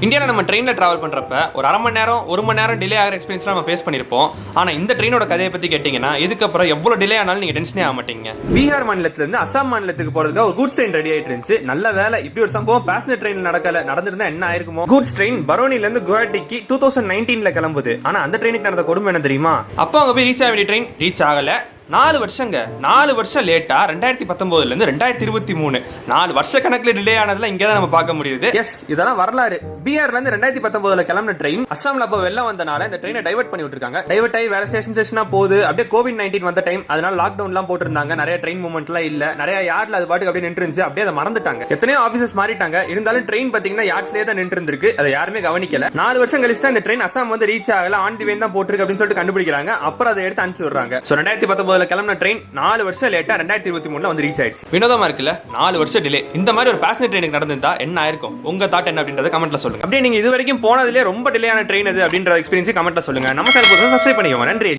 இந்தியாவில் நம்ம ட்ரெயினில் ட்ராவல் பண்ணுறப்ப ஒரு அரை மணி நேரம் 1 மணி நேரம் டிலே ஆகிற எக்ஸ்பீரியன்ஸ் நம்ம ஃபேஸ் பண்ணியிருப்போம். ஆனால் இந்த ட்ரெயினோட கதையை பற்றி கேட்டிங்கன்னா இதுக்கப்புறம் எவ்வளோ டிலே ஆனாலும் நீங்கள் டென்ஷனே ஆக மாட்டீங்க. பீகார் மாநிலத்திலிருந்து அசாம் மாநிலத்துக்கு போகிறதுக்கு ஒரு கூட்ஸ் ட்ரெயின் ரெடி ஆகிட்டு இருந்துச்சு. நல்ல வேலை இப்படி ஒரு சம்பவம் பேசஞ்சர் ட்ரெயின் நடந்திருந்தா என்ன ஆயிருக்குமோ. கூட்ஸ் ட்ரெயின் பரோனிலேருந்து குவாஹாட்டிக்கு 2019 கிளம்புது. ஆனால் அந்த ட்ரெயினுக்கு நடந்த கொடுமை என்ன தெரியுமா? அப்போ அங்கே போய் ரீச் ஆக வேண்டிய ட்ரெயின் ரீச் ஆகலை. 4 வருஷம் லேட்டா 2019 2023 4 வருஷ கணக்குல டிலே ஆனதுல இங்க தான் நம்ம பார்க்க முடியுது. எஸ், இதெல்லாம் வரலாறு. பீகார்ல இருந்து 2019 கிளம்பின ட்ரெயின் அசாம்ல அப்ப வெள்ளம் வந்தனால இந்த ட்ரெயினை டைவர்ட் பண்ணி விட்டுருக்காங்க. டைவர்ட் ஆகி வேற ஸ்டேஷனா போகுது. அப்படியே COVID-19 வந்த டைம், அதனால லாக்டவுன் எல்லாம் போட்டிருந்தாங்க. நிறைய ட்ரெயின் மூவ்மெண்ட் எல்லாம் இல்ல. நிறைய யார்ட்ல அது பாட்டுக்கு அப்படியே நின்று இருந்துச்சு. அப்படியே அதை மறந்துட்டாங்க. எத்தனையோ ஆபீசஸ் மாறிட்டாங்க. இருந்தாலும் ட்ரெயின் பாத்தீங்கன்னா யார்ட்ஸ்லயே தான் நின்று இருந்திருக்கு. அதை யாருமே கவனிக்கல. 4 வருஷம் கழிச்சு தான் இந்த ட்ரெயின் அசாம் வந்து ரீச் ஆகல, ஆன் தி வே தான் போட்டிருக்கு அப்படின்னு சொல்லிட்டு கண்டுபிடிக்கிறாங்க. அப்புறம் அதை எடுத்து அனுப்பிச்சு விடுறாங்க. 2019 கிளம்பின ட்ரெயின் 4 வருஷம் லேட்டா 2023 வந்து ரீச் ஆயிடுச்சு. வினோதமா இருக்குல்ல, 4 வருஷம் டிலே. இந்த மாதிரி ஒரு பேசஞ்சர் ட்ரெயினுக்கு நடந்திருந்தா என்ன ஆயிருக்கும்? உங்க தாட் என்ன அப்படின்றத கமெண்ட்ல சொல்லுங்க. அப்படியே நீங்க இது வரைக்கும் போனதுல ரொம்ப டிலே ஆன ட்ரெயின் அது அப்படின்ற எக்ஸ்பீரியன்ஸ் கமெண்ட்ல சொல்லுங்க. நம்ம சேனலுக்கு சப்ஸ்கிரைப் பண்ணிக்கோங்க. நன்றி.